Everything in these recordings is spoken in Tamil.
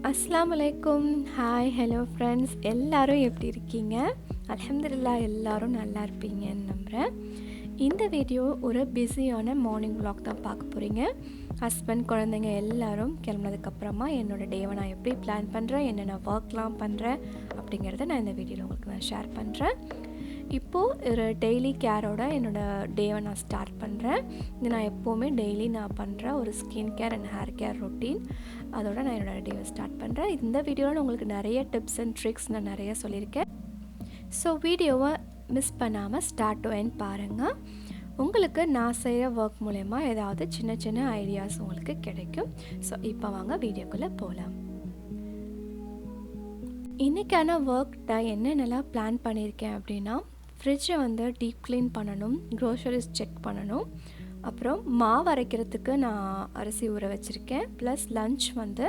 அஸ்ஸலாமு அலைக்கும். ஹாய், ஹலோ ஃப்ரெண்ட்ஸ், எல்லோரும் எப்படி இருக்கீங்க? அல்ஹம்துலில்லாஹ் எல்லோரும் நல்லா இருப்பீங்கன்னு நம்புகிறேன். இந்த வீடியோ ஒரு பிஸியான மார்னிங் vlog தான் பார்க்க போகிறீங்க. ஹஸ்பண்ட், குழந்தைங்க எல்லோரும் கிளம்புனதுக்கப்புறமா என்னோடய டேவை நான் எப்படி பிளான் பண்ணுறேன், என்னென்ன ஒர்க்லாம் பண்ணுறேன் அப்படிங்கிறத நான் இந்த வீடியோவில் உங்களுக்கு நான் ஷேர் பண்ணுறேன். இப்போது ஒரு டெய்லி கேரோட என்னோடய டேவை நான் ஸ்டார்ட் பண்ணுறேன். இது நான் எப்போவுமே டெய்லி நான் பண்ணுற ஒரு skin care and hair care routine. அதோட நான் என்னோடய டேவை ஸ்டார்ட் பண்ணுறேன். இந்த வீடியோவில் உங்களுக்கு நிறைய டிப்ஸ் அண்ட் ட்ரிக்ஸ் நான் நிறைய சொல்லியிருக்கேன். ஸோ வீடியோவை மிஸ் பண்ணாமல் ஸ்டார்ட் டு எண்ட் பாருங்கள். உங்களுக்கு நான் செய்கிற ஒர்க் மூலயமா ஏதாவது சின்ன சின்ன ஐடியாஸ் உங்களுக்கு கிடைக்கும். ஸோ இப்போ வாங்க வீடியோக்குள்ளே போகலாம். இன்றைக்கான ஒர்க் நான் என்னென்னலாம் பிளான் பண்ணியிருக்கேன் அப்படின்னா, ஃப்ரிட்ஜை வந்து டீப் க்ளீன் பண்ணணும், க்ரோசரிஸ் செக் பண்ணணும், அப்புறம் மாவு அரைக்கிறதுக்கு நான் அரிசி ஊற வச்சுருக்கேன், ப்ளஸ் லன்ச் வந்து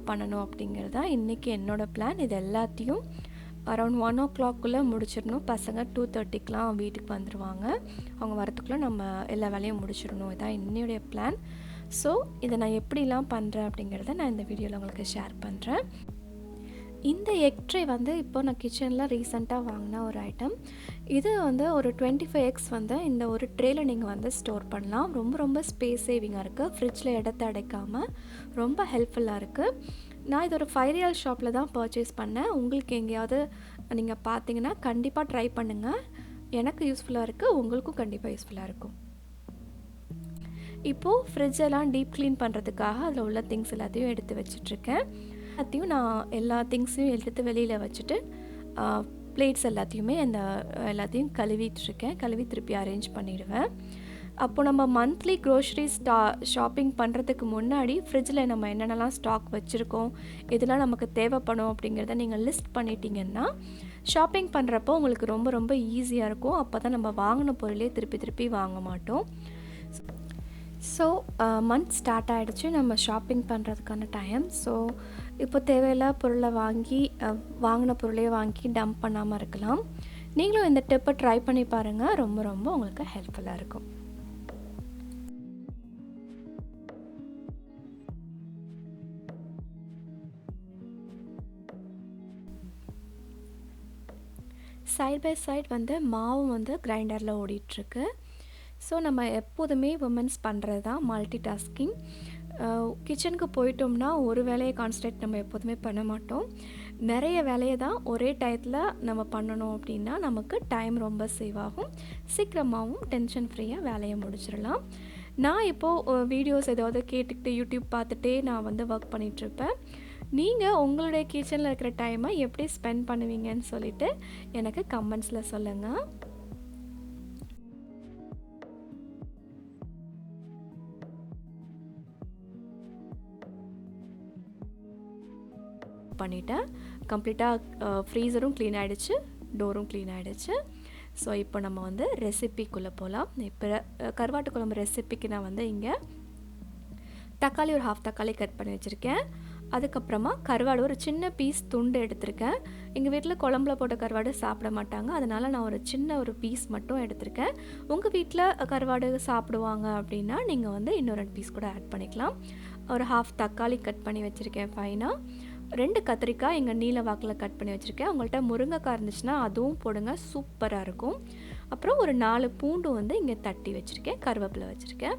பண்ணணும் அப்படிங்கிறது தான் இன்றைக்கி என்னோடய பிளான். இது எல்லாத்தையும் அரௌண்ட் 1 o'clock முடிச்சிடணும். பசங்க 2:30க்கெலாம் வீட்டுக்கு வந்துடுவாங்க. அவங்க வரத்துக்குள்ளே நம்ம எல்லா வேலையும் முடிச்சிடணும். இதுதான் என்னுடைய பிளான். ஸோ இதை நான் எப்படிலாம் பண்ணுறேன் அப்படிங்கிறத நான் இந்த வீடியோவில் உங்களுக்கு ஷேர் பண்ணுறேன். இந்த எக் ட்ரே வந்து இப்போ நான் கிச்சனில் ரீசெண்டாக வாங்கின ஒரு ஐட்டம். இது வந்து ஒரு 25x வந்து இந்த ஒரு ட்ரேயில் நீங்கள் வந்து ஸ்டோர் பண்ணலாம். ரொம்ப ரொம்ப ஸ்பேஸ் சேவிங்காக இருக்குது. ஃப்ரிட்ஜில் இடத்த அடைக்காமல் ரொம்ப ஹெல்ப்ஃபுல்லாக இருக்குது. நான் இது ஒரு 5 Riyal ஷாப்பில் தான் பர்ச்சேஸ் பண்ணேன். உங்களுக்கு எங்கேயாவது நீங்கள் பார்த்தீங்கன்னா கண்டிப்பாக ட்ரை பண்ணுங்கள். எனக்கு யூஸ்ஃபுல்லாக இருக்குது, உங்களுக்கும் கண்டிப்பாக யூஸ்ஃபுல்லாக இருக்கும். இப்போது ஃப்ரிட்ஜெல்லாம் டீப் க்ளீன் பண்ணுறதுக்காக அதில் உள்ள திங்ஸ் எல்லாத்தையும் எடுத்து வச்சிட்ருக்கேன். நான் எல்லா திங்ஸையும் எடுத்து வெளியில் வச்சுட்டு பிளேட்ஸ் எல்லாத்தையும் கழுவிட்டுருக்கேன். கழுவி திருப்பி அரேஞ்ச் பண்ணிடுவேன். அப்போது நம்ம மந்த்லி க்ரோசரிஸ் ஷாப்பிங் பண்ணுறதுக்கு முன்னாடி ஃப்ரிட்ஜில் நம்ம என்னென்னலாம் ஸ்டாக் வச்சுருக்கோம், எதெல்லாம் நமக்கு தேவைப்படும் அப்படிங்கிறத நீங்கள் லிஸ்ட் பண்ணிட்டீங்கன்னா ஷாப்பிங் பண்ணுறப்போ உங்களுக்கு ரொம்ப ரொம்ப ஈஸியாக இருக்கும். அப்போ தான் நம்ம வாங்கின பொருளே திருப்பி திருப்பி வாங்க மாட்டோம். ஸோ மந்த் ஸ்டார்ட் ஆகிடுச்சு, நம்ம ஷாப்பிங் பண்ணுறதுக்கான டைம். ஸோ இப்போ தேவையில்லாத பொருளை வாங்கின பொருளே வாங்கி டம்ப் பண்ணாமல் இருக்கலாம். நீங்களும் இந்த டிப்பை ட்ரை பண்ணி பாருங்கள். ரொம்ப ரொம்ப உங்களுக்கு ஹெல்ப்ஃபுல்லாக இருக்கும். சைட் பை சைட் வந்து மாவு வந்து கிரைண்டரில் ஓடிட்டுருக்கு. ஸோ நம்ம எப்போதுமே உமன்ஸ் பண்ணுறது தான் மல்டி டாஸ்கிங். கிச்சனுக்கு போயிட்டோம்னா ஒரு வேலையை கான்சன்ட்ரேட் நம்ம எப்போதுமே பண்ண மாட்டோம். நிறைய வேலையை தான் ஒரே டயத்தில் நம்ம பண்ணணும். அப்படின்னா நமக்கு டைம் ரொம்ப சேவ் ஆகும், சீக்கிரமாகவும் டென்ஷன் ஃப்ரீயாக வேலையை முடிச்சிடலாம். நான் இப்போது வீடியோஸ் ஏதாவது கேட்டுக்கிட்டு யூடியூப் பார்த்துட்டே நான் வந்து ஒர்க் பண்ணிகிட்ருப்பேன். நீங்கள் உங்களுடைய கிச்சனில் இருக்கிற டைமை எப்படி ஸ்பெண்ட் பண்ணுவீங்கன்னு சொல்லிவிட்டு எனக்கு கமெண்ட்ஸில் சொல்லுங்கள். பண்ணிட்டேன். கம்ப்ளீட்டாக ஃப்ரீசரும் க்ளீன் ஆகிடுச்சு, டோரும் க்ளீன் ஆகிடுச்சு. ஸோ இப்போ நம்ம வந்து ரெசிபிக்குள்ளே போகலாம். இப்போ கருவாட்டு குழம்பு ரெசிபிக்கு நான் வந்து இங்கே தக்காளி ஒரு 1/2 தக்காளி கட் பண்ணி வச்சுருக்கேன். அதுக்கப்புறமா கருவாடு ஒரு சின்ன பீஸ் துண்டு எடுத்திருக்கேன். எங்கள் வீட்டில் குழம்புல போட்ட கருவாடு சாப்பிட மாட்டாங்க, அதனால் நான் ஒரு சின்ன ஒரு பீஸ் மட்டும் எடுத்திருக்கேன். உங்கள் வீட்டில் கருவாடு சாப்பிடுவாங்க அப்படின்னா நீங்கள் வந்து இன்னும் 2 பீஸ் கூட ஆட் பண்ணிக்கலாம். ஒரு 1/2 தக்காளி கட் பண்ணி வச்சுருக்கேன் ஃபைனாக. 2 கத்திரிக்காய் எங்கள் நீல வாக்கில் கட் பண்ணி வச்சுருக்கேன். உங்கள்கிட்ட முருங்கைக்காய் இருந்துச்சுன்னா அதுவும் போடுங்க, சூப்பராக இருக்கும். அப்புறம் ஒரு 4 பூண்டு வந்து இங்கே தட்டி வச்சுருக்கேன், கருவேப்பிலை வச்சுருக்கேன்.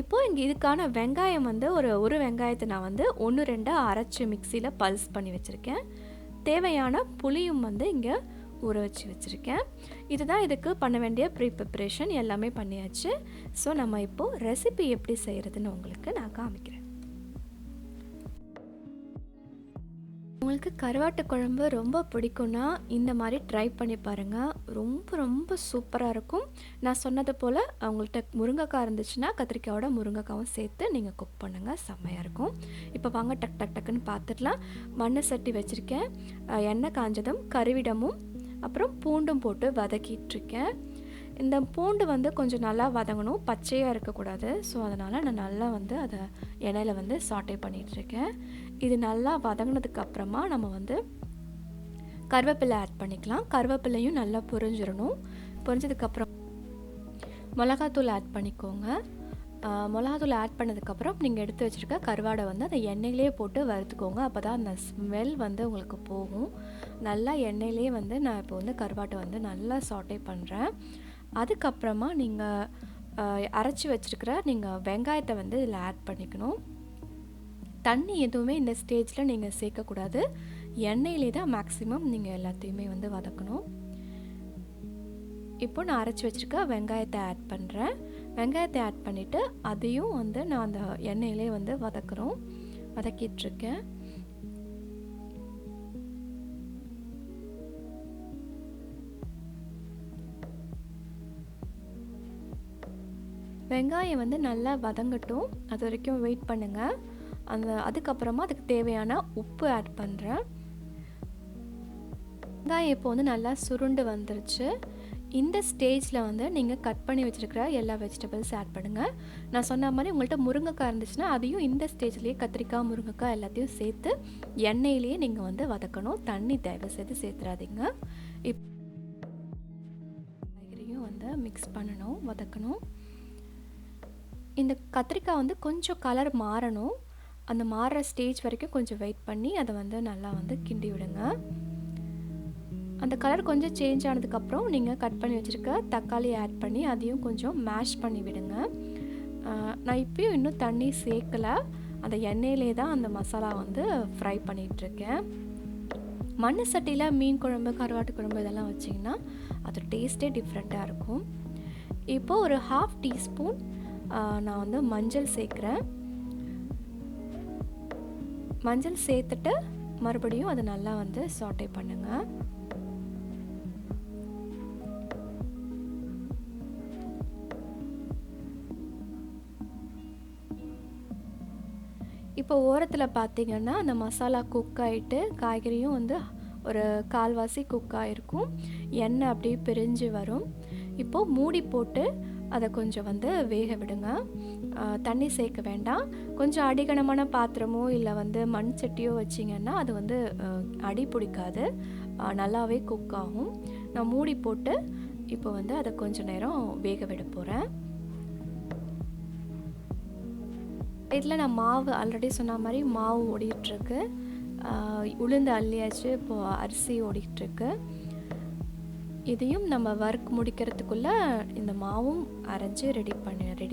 இப்போது இங்கே இதுக்கான வெங்காயம் வந்து ஒரு வெங்காயத்தை நான் வந்து 1-2 அரைச்சி மிக்சியில் பல்ஸ் பண்ணி வச்சுருக்கேன். தேவையான புளியும் வந்து இங்கே ஊற வச்சுருக்கேன். இதுதான் இதுக்கு பண்ண வேண்டிய ப்ரிப்பரேஷன். எல்லாமே பண்ணியாச்சு. ஸோ நம்ம இப்போது ரெசிபி எப்படி செய்கிறதுன்னு உங்களுக்கு நான் காமிக்கிறேன். உங்களுக்கு கருவாட்டு குழம்பு ரொம்ப பிடிக்கும்னா இந்த மாதிரி ட்ரை பண்ணி பாருங்கள். ரொம்ப ரொம்ப சூப்பராக இருக்கும். நான் சொன்னது போல் அவங்கள்ட்ட முருங்கைக்காய் இருந்துச்சுன்னா கத்திரிக்காயோட முருங்கைக்காவும் சேர்த்து நீங்கள் குக் பண்ணுங்கள், செம்மையாக இருக்கும். இப்போ வாங்க டக்குன்னு பார்த்துடலாம். மண்ணை சட்டி வச்சுருக்கேன். எண்ணெய் காஞ்சதும் கருவிடமும் அப்புறம் பூண்டும் போட்டு வதக்கிட்டுருக்கேன். இந்த பூண்டு வந்து கொஞ்சம் நல்லா வதங்கணும், பச்சையாக இருக்கக்கூடாது. ஸோ அதனால் நான் நல்லா வந்து அதை எண்ணெயில் வந்து சாட்டே பண்ணிகிட்ருக்கேன். இது நல்லா வதங்கினதுக்கப்புறமா நம்ம வந்து கருவேப்பிலை ஆட் பண்ணிக்கலாம். கருவேப்பிலையும் நல்லா பொரிஞ்சிடணும். பொரிஞ்சதுக்கப்புறம் மிளகாத்தூள் ஆட் பண்ணிக்கோங்க. மிளகாத்தூள் ஆட் பண்ணதுக்கப்புறம் நீங்கள் எடுத்து வச்சுருக்க கருவாடை வந்து அந்த எண்ணெயிலே போட்டு வறுத்துக்கோங்க. அப்போ தான் அந்த ஸ்மெல் வந்து உங்களுக்கு போகும். நல்லா எண்ணெயிலே வந்து நான் இப்போ வந்து கருவாட்டை வந்து நல்லா சாட்டே பண்ணுறேன். அதுக்கப்புறமா நீங்கள் அரைச்சி வச்சுருக்கிற நீங்கள் வெங்காயத்தை வந்து இதில் ஆட் பண்ணிக்கணும். தண்ணி எதுவுமே இந்த ஸ்டேஜில் நீங்கள் சேர்க்கக்கூடாது. எண்ணெயிலே தான் மேக்ஸிமம் நீங்கள் எல்லாத்தையுமே வந்து வதக்கணும். இப்போ நான் அரைச்சி வச்சுருக்க வெங்காயத்தை ஆட் பண்ணுறேன். வெங்காயத்தை ஆட் பண்ணிவிட்டு அதையும் வந்து நான் அந்த எண்ணெயிலே வந்து வதக்கிட்டுருக்கேன். வெங்காயம் வந்து நல்லா வதங்கட்டும், அது வரைக்கும் வெயிட் பண்ணுங்கள். அதுக்கப்புறமா அதுக்கு தேவையான உப்பு ஆட் பண்ணுறேன். வெங்காயம் இப்போ வந்து நல்லா சுருண்டு வந்துருச்சு. இந்த ஸ்டேஜில் வந்து நீங்கள் கட் பண்ணி வச்சுருக்கிற எல்லா வெஜிடபிள்ஸ் ஆட் பண்ணுங்கள். நான் சொன்ன மாதிரி உங்கள்கிட்ட முருங்கைக்காய் இருந்துச்சுன்னா அதையும் இந்த ஸ்டேஜ்லேயே கத்திரிக்காய், முருங்கைக்காய் எல்லாத்தையும் சேர்த்து எண்ணெயிலேயே நீங்கள் வந்து வதக்கணும். தண்ணி தயவு செய்து சேர்த்துறாதீங்க. காய்கறியும் வந்து மிக்ஸ் பண்ணணும், வதக்கணும். இந்த கத்திரிக்காய் வந்து கொஞ்சம் கலர் மாறணும். அந்த மாறுற ஸ்டேஜ் வரைக்கும் கொஞ்சம் வெயிட் பண்ணி அதை வந்து நல்லா வந்து கிண்டி விடுங்க. அந்த கலர் கொஞ்சம் சேஞ்ச் ஆனதுக்கப்புறம் நீங்கள் கட் பண்ணி வச்சுருக்க தக்காளி ஆட் பண்ணி அதையும் கொஞ்சம் மேஷ் பண்ணி விடுங்க. நான் இப்போயும் இன்னும் தண்ணி சேர்க்கலை. அந்த எண்ணெயிலே தான் அந்த மசாலா வந்து ஃப்ரை பண்ணிகிட்ருக்கேன். மண் சட்டியில் மீன் குழம்பு, கருவாட்டு குழம்பு இதெல்லாம் வச்சிங்கன்னா அது டேஸ்ட்டே டிஃப்ரெண்ட்டாக இருக்கும். இப்போது ஒரு 1/2 டீஸ்பூன் நான் வந்து மஞ்சள் சேர்க்குறேன். மஞ்சள் சேர்த்துட்டு மறுபடியும் அதை நல்லா வந்து சாட்டே பண்ணுங்கள். இப்போ ஓரத்தில் பார்த்தீங்கன்னா அந்த மசாலா குக் ஆகிட்டு காய்கறியும் வந்து ஒரு கால்வாசி குக் ஆகிருக்கும். எண்ணெய் அப்படியே பிரிஞ்சு வரும். இப்போது மூடி போட்டு அதை கொஞ்சம் வந்து வேக விடுங்க. தண்ணி சேர்க்க வேண்டாம். கொஞ்சம் அடிகனமான பாத்திரமோ இல்லை வந்து மண் சட்டியோ வச்சிங்கன்னா அது வந்து அடி பிடிக்காது, நல்லாவே குக் ஆகும். நான் மூடி போட்டு இப்போ வந்து அதை கொஞ்சம் நேரம் வேக விட போகிறேன். இதில் நான் மாவு ஆல்ரெடி சொன்ன மாதிரி மாவு ஓடிட்டுருக்கு. உளுந்து அள்ளியாச்சு, இப்போது அரிசி ஓடிட்டுருக்கு. இதையும் நம்ம ஒர்க் முடிக்கிறதுக்குள்ளே இந்த மாவும் அரைச்சி ரெடி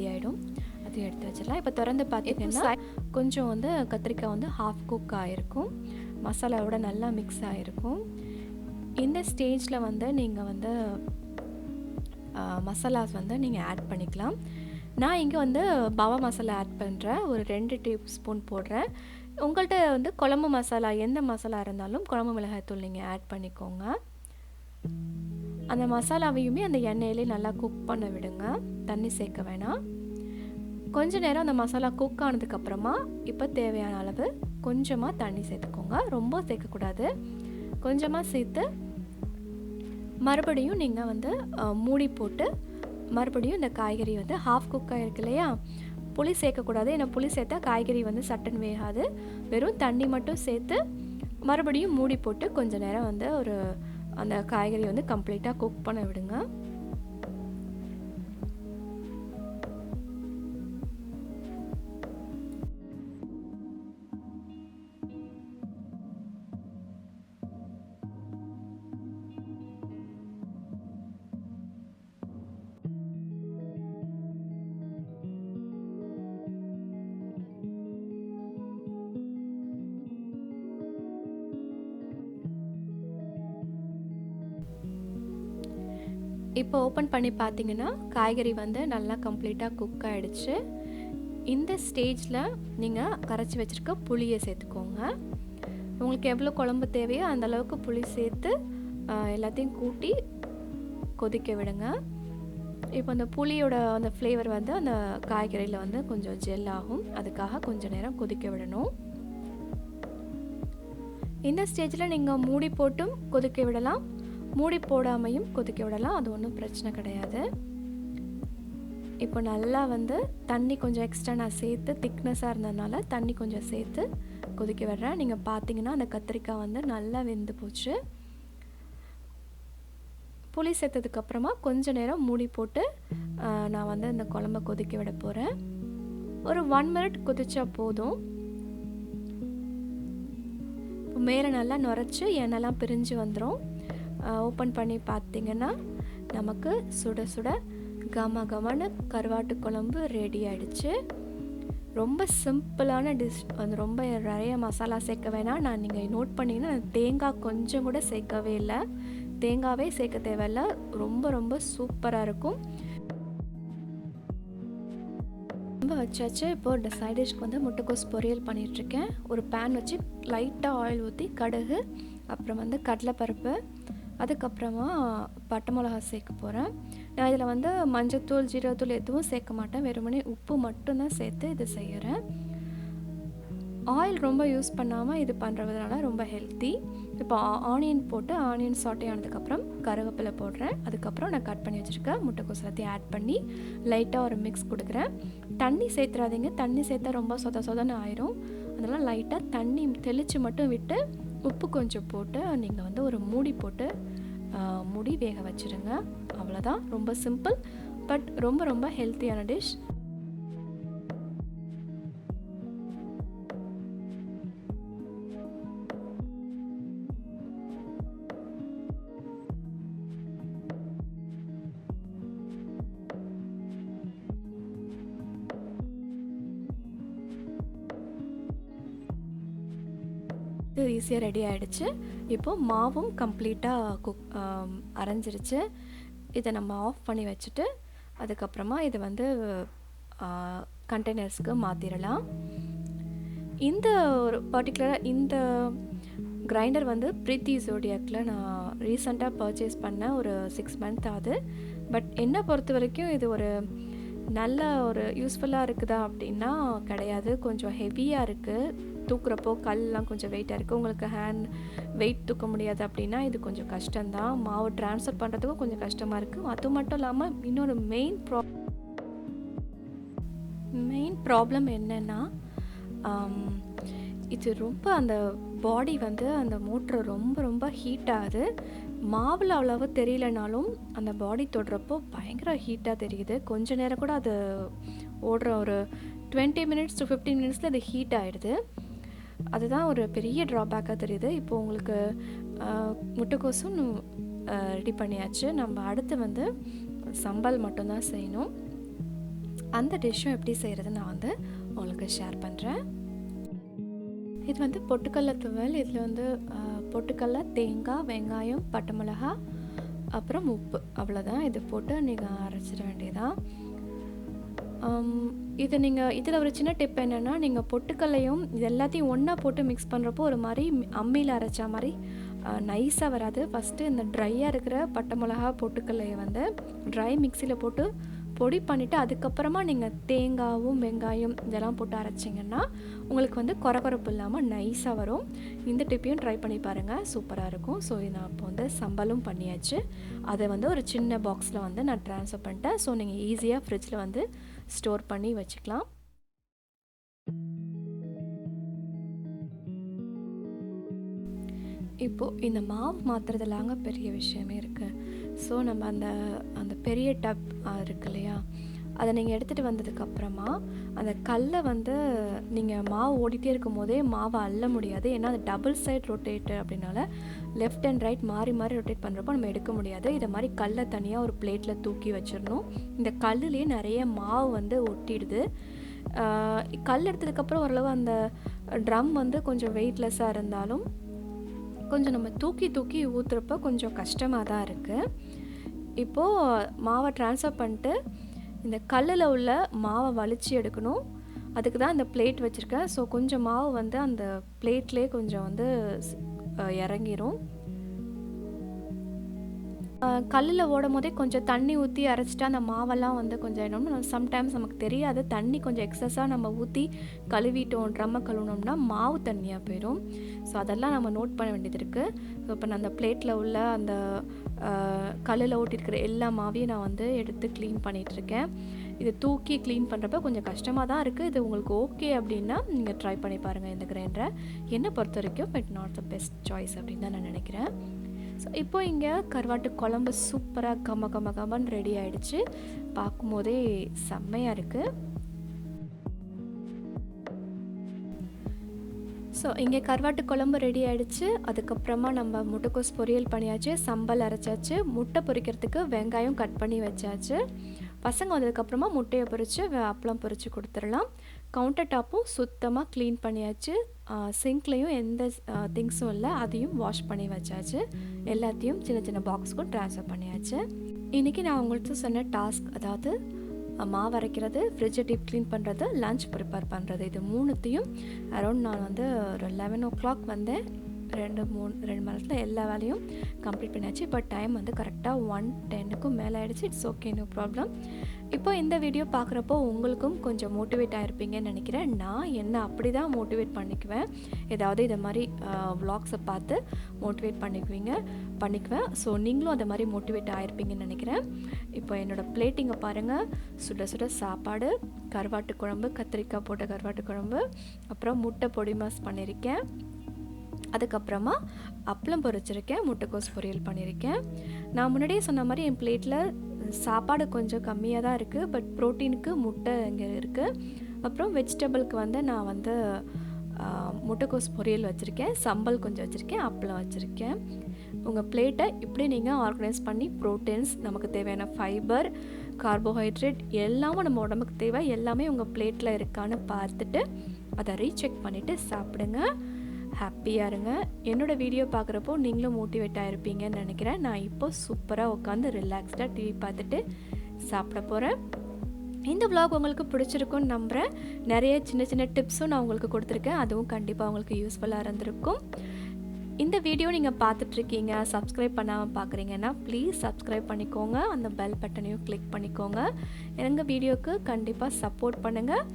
ஆகிடும். அதையும் எடுத்து வச்சிடலாம். இப்போ திறந்து பார்த்தீங்கன்னா கொஞ்சம் வந்து கத்திரிக்காய் வந்து ஹாஃப் குக் ஆகிருக்கும், மசாலாவோட நல்லா மிக்ஸ் ஆகிருக்கும். இந்த ஸ்டேஜில் வந்து நீங்கள் வந்து மசாலாஸ் வந்து நீங்கள் ஆட் பண்ணிக்கலாம். நான் இங்கே வந்து பவா மசாலா ஆட் பண்ணுறேன். ஒரு 2 டீஸ்பூன் போடுறேன். உங்கள்கிட்ட வந்து குழம்பு மசாலா எந்த மசாலா இருந்தாலும் குழம்பு மிளகாய்த்தூள் நீங்கள் ஆட் பண்ணிக்கோங்க. அந்த மசாலாவையுமே அந்த எண்ணெயிலே நல்லா குக் பண்ண விடுங்க. தண்ணி சேர்க்க வேணாம். கொஞ்ச நேரம் அந்த மசாலா குக் ஆனதுக்கப்புறமா இப்போ தேவையான அளவு கொஞ்சமாக தண்ணி சேர்த்துக்கோங்க. ரொம்ப சேர்க்கக்கூடாது, கொஞ்சமாக சேர்த்து மறுபடியும் நீங்கள் வந்து மூடி போட்டு மறுபடியும் இந்த காய்கறி வந்து ஹாஃப் குக் ஆகிருக்கு இல்லையா, புளி சேர்க்கக்கூடாது. ஏன்னா புளி சேர்த்தா காய்கறி வந்து சட்டன் வேகாது. வெறும் தண்ணி மட்டும் சேர்த்து மறுபடியும் மூடி போட்டு கொஞ்சம் நேரம் வந்து அந்த காய்கறி வந்து கம்ப்ளீட்டாக குக் பண்ண விடுங்க. இப்போ ஓப்பன் பண்ணி பார்த்தீங்கன்னா காய்கறி வந்து நல்லா கம்ப்ளீட்டாக குக் ஆகிடுச்சு. இந்த ஸ்டேஜில் நீங்கள் கரைச்சி வச்சுருக்க புளியை சேர்த்துக்கோங்க. உங்களுக்கு எவ்வளோ குழம்பு தேவையோ அந்த அளவுக்கு புளி சேர்த்து எல்லாத்தையும் கூட்டி கொதிக்க விடுங்க. இப்போ அந்த புளியோட அந்த ஃப்ளேவர் வந்து அந்த காய்கறியில் வந்து கொஞ்சம் ஜெல் ஆகும். அதுக்காக கொஞ்சம் நேரம் கொதிக்க விடணும். இந்த ஸ்டேஜில் நீங்கள் மூடி போட்டும் கொதிக்க விடலாம், மூடி போடாமையும் கொதிக்க விடலாம். அது ஒன்றும் பிரச்சனை கிடையாது. இப்போ நல்லா வந்து தண்ணி கொஞ்சம் எக்ஸ்ட்ரா நான் சேர்த்து திக்னஸாக இருந்ததுனால தண்ணி கொஞ்சம் சேர்த்து கொதிக்க விடுறேன். நீங்கள் பார்த்தீங்கன்னா அந்த கத்திரிக்காய் வந்து நல்லா வெந்து போச்சு. புளி சேர்த்ததுக்கப்புறமா கொஞ்ச நேரம் மூடி போட்டு நான் வந்து அந்த குழம்ப கொதிக்க விட போகிறேன். ஒரு 1 மினிட் கொதிச்சா போதும். இப்போ மேலே நல்லா நுரைச்சி எண்ணெய்லாம் பிரிஞ்சு வந்துடும். ஓப்பன் பண்ணி பார்த்தீங்கன்னா நமக்கு சுட சுட கம கமன்னு கருவாட்டு குழம்பு ரெடி ஆகிடுச்சு. ரொம்ப சிம்பிளான டிஷ். வந்து ரொம்ப நிறைய மசாலா சேர்க்க வேணாம். நீங்கள் நோட் பண்ணிங்கன்னா தேங்காய் கொஞ்சம் கூட சேர்க்கவே இல்லை. தேங்காவே சேர்க்க தேவையில்லை. ரொம்ப ரொம்ப சூப்பராக இருக்கும். ரொம்ப வச்சாச்சு. இப்போது சைட் டிஷ்க்கு வந்து முட்டைக்கோஸ் பொரியல் பண்ணிகிட்ருக்கேன். ஒரு பேன் வச்சு லைட்டாக ஆயில் ஊற்றி கடுகு, அப்புறம் வந்து கடலைப்பருப்பு, அதுக்கப்புறமா பட்டை மிளகா சேர்க்க போகிறேன். நான் இதில் வந்து மஞ்சத்தூள், ஜீரகத்தூள் எதுவும் சேர்க்க மாட்டேன். வெறுமனே உப்பு மட்டும்தான் சேர்த்து இது செய்கிறேன். ஆயில் ரொம்ப யூஸ் பண்ணாமல் இது பண்ணுறதுனால ரொம்ப ஹெல்த்தி. இப்போ ஆனியன் போட்டு ஆனியன் சாட்டே ஆனதுக்கப்புறம் கருவேப்பிலை போடுறேன். அதுக்கப்புறம் நான் கட் பண்ணி வச்சுருக்கேன் முட்டைக்கோஸ் எல்லாத்தையும் ஆட் பண்ணி லைட்டாக ஒரு மிக்ஸ் கொடுக்குறேன். தண்ணி சேர்த்துறாதீங்க. தண்ணி சேர்த்தா ரொம்ப சொதன்னு ஆயிரும். அதனால் லைட்டாக தண்ணி தெளித்து மட்டும் விட்டு உப்பு கொஞ்சம் போட்டு நீங்கள் வந்து ஒரு மூடி போட்டு மூடி வேக வச்சுருங்க. அவ்வளோதான். ரொம்ப சிம்பிள், பட் ரொம்ப ரொம்ப ஹெல்த்தியான டிஷ். ஈஸியாக ரெடி ஆகிடுச்சு. இப்போது மாவும் கம்ப்ளீட்டாக அரைஞ்சிருச்சு. இதை நம்ம ஆஃப் பண்ணி வச்சுட்டு அதுக்கப்புறமா இதை வந்து கண்டெய்னர்ஸ்க்கு மாற்றிடலாம். இந்த ஒரு பர்டிகுலராக இந்த கிரைண்டர் வந்து ப்ரீத்தி ஜோடியாக்கில் நான் ரீசெண்டாக பர்ச்சேஸ் பண்ணேன். ஒரு 6 மந்த் ஆகுது. பட் என்னை பொறுத்த வரைக்கும் இது ஒரு நல்ல ஒரு யூஸ்ஃபுல்லாக இருக்குதா அப்படின்னா கிடையாது. கொஞ்சம் ஹெவியாக இருக்குது. தூக்குறப்போ கல்லாம் கொஞ்சம் வெயிட்டாக இருக்குது. உங்களுக்கு ஹேண்ட் வெயிட் தூக்க முடியாது அப்படின்னா இது கொஞ்சம் கஷ்டம்தான். மாவு ட்ரான்ஸ்ஃபர் பண்ணுறதுக்கும் கொஞ்சம் கஷ்டமாக இருக்குது. அது மட்டும் இல்லாமல் இன்னொரு மெயின் ப்ராப்ளம் என்னென்னா, இது ரொம்ப அந்த பாடி வந்து அந்த மோட்ரு ரொம்ப ரொம்ப ஹீட் ஆகுது. மாவில் அவ்வளோவா தெரியலனாலும் அந்த பாடி தொடுறப்போ பயங்கர ஹீட்டாக தெரியுது. கொஞ்ச நேரம் கூட அது ஓடுற ஒரு 20 மினிட்ஸ் to 15 மினிட்ஸில் அது ஹீட் ஆகிடுது. அதுதான் ஒரு பெரிய ட்ராபேக்காக தெரியுது. இப்போது உங்களுக்கு முட்டைக்கோசும் ரெடி பண்ணியாச்சு. நம்ம அடுத்து வந்து சம்பல் மட்டும்தான் செய்யணும். அந்த டிஷ்ஷும் எப்படி செய்கிறது நான் வந்து உங்களுக்கு ஷேர் பண்ணுறேன். இது வந்து பொட்டுக்கடலை துவையல். இதில் வந்து பொட்டுக்கடலை, தேங்காய், வெங்காயம், பட்டை மிளகா, அப்புறம் உப்பு, அவ்வளோதான். இது போட்டு நீங்கள் அரைச்சிட வேண்டியதான். இது நீங்கள் இதில் ஒரு சின்ன டிப் என்னென்னா, நீங்கள் பொட்டுக்கல்லையும் இது எல்லாத்தையும் ஒன்றா போட்டு மிக்ஸ் பண்ணுறப்போ ஒரு மாதிரி அம்மியில் அரைச்சா மாதிரி நைஸாக வராது. ஃபஸ்ட்டு இந்த ட்ரையாக இருக்கிற பட்டை மிளகா, பொட்டுக்கல்லையை வந்து ட்ரை மிக்சியில் போட்டு பொடி பண்ணிவிட்டு அதுக்கப்புறமா நீங்கள் தேங்காயும் வெங்காயம் இதெல்லாம் போட்டு அரைச்சிங்கன்னா உங்களுக்கு வந்து கொரகொரப்பு இல்லாமல் நைஸாக வரும். இந்த டிப்பையும் ட்ரை பண்ணி பாருங்கள், சூப்பராக இருக்கும். ஸோ நான் இப்போ வந்து சம்பலும் பண்ணியாச்சு. அதை வந்து ஒரு சின்ன பாக்ஸில் வந்து நான் ட்ரான்ஸ்ஃபர் பண்ணிட்டேன். ஸோ நீங்கள் ஈஸியாக ஃப்ரிட்ஜில் வந்து ஸ்டோர் பண்ணி வச்சுக்கலாம். இப்போது இந்த மாவு மாற்றுறதுலாங்க பெரிய விஷயமே இருக்குது. ஸோ நம்ம அந்த பெரிய டப் இருக்கு இல்லையா, அதை நீங்கள் எடுத்துகிட்டு வந்ததுக்கப்புறமா அந்த கல்லை வந்து நீங்கள் மாவு ஓடிட்டே இருக்கும் போதே மாவை அள்ள முடியாது. ஏன்னா அது டபுள் சைட் ரொட்டேட்டு அப்படின்னால லெஃப்ட் அண்ட் ரைட் மாறி மாறி ரொட்டேட் பண்ணுறப்போ நம்ம எடுக்க முடியாது. இதை மாதிரி கல்லை தனியாக ஒரு பிளேட்டில் தூக்கி வச்சிடணும். இந்த கல்லுலேயே நிறைய மாவு வந்து ஒட்டிடுது. கல் எடுத்ததுக்கப்புறம் ஓரளவு அந்த ட்ரம் வந்து கொஞ்சம் வெயிட்லெஸ்ஸாக இருந்தாலும் கொஞ்சம் நம்ம தூக்கி ஊற்றுறப்ப கொஞ்சம் கஷ்டமாக தான் இருக்குது. இப்போது மாவை ட்ரான்ஸ்ஃபர் பண்ணிட்டு இந்த கல்லில் உள்ள மாவை வலிச்சு எடுக்கணும். அதுக்கு தான் இந்த பிளேட் வச்சுருக்கேன். ஸோ கொஞ்சம் மாவு வந்து அந்த பிளேட்லேயே கொஞ்சம் வந்து இறங்கிரும். கல்லில் ஓடும் போதே கொஞ்சம் தண்ணி ஊற்றி அரைச்சிட்டா அந்த மாவெல்லாம் வந்து கொஞ்சம் ஆகிடும். சம்டைம்ஸ் நமக்கு தெரியாது, தண்ணி கொஞ்சம் எக்ஸஸாக நம்ம ஊற்றி கழுவிட்டோம், ட்ரம்மை கழுவினோம்னா மாவு தண்ணியாக போயிடும். ஸோ அதெல்லாம் நம்ம நோட் பண்ண வேண்டியது இருக்குது. ஸோ இப்போ நான் அந்த பிளேட்டில் உள்ள அந்த கல்லில் ஓட்டிருக்கிற எல்லா மாவையும் நான் வந்து எடுத்து க்ளீன் பண்ணிகிட்ருக்கேன். இது தூக்கி க்ளீன் பண்ணுறப்ப கொஞ்சம் கஷ்டமாக தான் இருக்குது. இது உங்களுக்கு ஓகே அப்படின்னா நீங்கள் ட்ரை பண்ணி பாருங்கள் இந்த கிரைண்டரை. என்னை பொறுத்த வரைக்கும் it not the best choice அப்படின்னு தான் நான் நினைக்கிறேன். ஸோ இப்போ இங்கே கருவாட்டு குழம்பு சூப்பராக கமன்னு ரெடி ஆகிடுச்சு. பார்க்கும்போதே செம்மையாக இருக்குது. ஸோ இங்கே கருவாட்டு குழம்பு ரெடி ஆகிடுச்சு. அதுக்கப்புறமா நம்ம முட்டைக்கோஸ் பொரியல் பண்ணியாச்சு, சம்பல் அரைச்சாச்சு, முட்டை பொரிக்கிறதுக்கு வெங்காயம் கட் பண்ணி வச்சாச்சு. பசங்க வந்ததுக்கப்புறமா முட்டையை பொரித்து அப்பளம் பொரித்து கொடுத்துடலாம். கவுண்டர் டாப்பும் சுத்தமாக க்ளீன் பண்ணியாச்சு. சிங்க்லேயும் எந்த திங்ஸும் இல்லை, அதையும் வாஷ் பண்ணி வச்சாச்சு. எல்லாத்தையும் சின்ன சின்ன பாக்ஸுக்கும் ட்ரான்ஸ்ஃபர் பண்ணியாச்சு. இன்றைக்கி நான் உங்களுக்கு சொன்ன டாஸ்க், அதாவது மாவு அரைக்கிறது, ஃப்ரிட்ஜை டீப் க்ளீன் பண்ணுறது, லன்ச் ப்ரிப்பேர் பண்ணுறது, இது மூணுத்தையும் அரௌண்ட் நான் வந்து ஒரு 11 o'clock வந்தேன். 2 மணி நேரத்தில் எல்லா வேலையும் கம்ப்ளீட் பண்ணியாச்சு. இப்போ டைம் வந்து கரெக்டாக 1:10க்கும் மேலே ஆகிடுச்சு. It's okay, no problem. இப்போ இந்த வீடியோ பார்க்குறப்போ உங்களுக்கும் கொஞ்சம் மோட்டிவேட் ஆகிருப்பீங்கன்னு நினைக்கிறேன். நான் என்ன அப்படி தான் மோட்டிவேட் பண்ணிக்குவேன். ஏதாவது இதை மாதிரி வ்ளாக்ஸை பார்த்து மோட்டிவேட் பண்ணிக்குவேன். ஸோ நீங்களும் அதை மாதிரி மோட்டிவேட் ஆகிருப்பீங்கன்னு நினைக்கிறேன். இப்போ என்னோடய பிளேட்டிங்கை பாருங்கள். சுட சுட சாப்பாடு, கருவாட்டு குழம்பு, கத்திரிக்காய் போட்ட கருவாட்டு குழம்பு, அப்புறம் முட்டை பொடி மாஸ் பண்ணியிருக்கேன். அதுக்கப்புறமா அப்பளம் பொரிச்சிருக்கேன், முட்டைக்கோஸ் பொரியல் பண்ணியிருக்கேன். நான் முன்னாடியே சொன்ன மாதிரி என் பிளேட்டில் சாப்பாடு கொஞ்சம் கம்மியாக தான் இருக்குது, பட் ப்ரோட்டீனுக்கு முட்டை இங்கே இருக்குது. அப்புறம் வெஜிடபிளுக்கு வந்து நான் வந்து முட்டைக்கோஸ் பொரியல் வச்சுருக்கேன், சம்பல் கொஞ்சம் வச்சுருக்கேன், அப்பளம் வச்சுருக்கேன். உங்கள் பிளேட்டை இப்படி நீங்கள் ஆர்கனைஸ் பண்ணி ப்ரோட்டீன்ஸ், நமக்கு தேவையான ஃபைபர், கார்போஹைட்ரேட் எல்லாமும் நம்ம உடம்புக்கு தேவை, எல்லாமே உங்கள் பிளேட்டில் இருக்கான்னு பார்த்துட்டு அதை ரீசெக் பண்ணிவிட்டு சாப்பிடுங்க. ஹாப்பியாக இருங்க. என்னோடய வீடியோ பார்க்குறப்போ நீங்களும் மோட்டிவேட் ஆகிருப்பீங்கன்னு நினைக்கிறேன். நான் இப்போ சூப்பராக உட்காந்து ரிலாக்ஸ்டாக டிவி பார்த்துட்டு சாப்பிட போகிறேன். இந்த vlog உங்களுக்கு பிடிச்சிருக்குன்னு நம்புகிறேன். நிறைய சின்ன சின்ன டிப்ஸும் நான் உங்களுக்கு கொடுத்துருக்கேன், அதுவும் கண்டிப்பாக உங்களுக்கு யூஸ்ஃபுல்லாக இருந்திருக்கும். இந்த வீடியோ நீங்கள் பார்த்துட்ருக்கீங்க, சப்ஸ்கிரைப் பண்ணாமல் பார்க்குறீங்கன்னா ப்ளீஸ் சப்ஸ்கிரைப் பண்ணிக்கோங்க, அந்த பெல் பட்டனையும் கிளிக் பண்ணிக்கோங்க. எங்கள் வீடியோவுக்கு கண்டிப்பாக சப்போர்ட் பண்ணுங்கள்,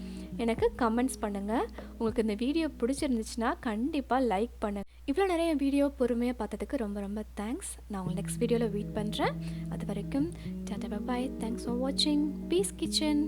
எனக்கு கமெண்ட்ஸ் பண்ணுங்கள். உங்களுக்கு இந்த வீடியோ பிடிச்சிருந்துச்சுன்னா கண்டிப்பாக லைக் பண்ணுங்கள். இவ்வளோ நிறைய வீடியோ பொறுமையாக பார்த்ததுக்கு ரொம்ப ரொம்ப தேங்க்ஸ். நான் உங்கள் நெக்ஸ்ட் வீடியோவில் வெயிட் பண்ணுறேன். அது வரைக்கும் டாடா, பை. தேங்க்ஸ் ஃபார் வாட்சிங். Peace kitchen.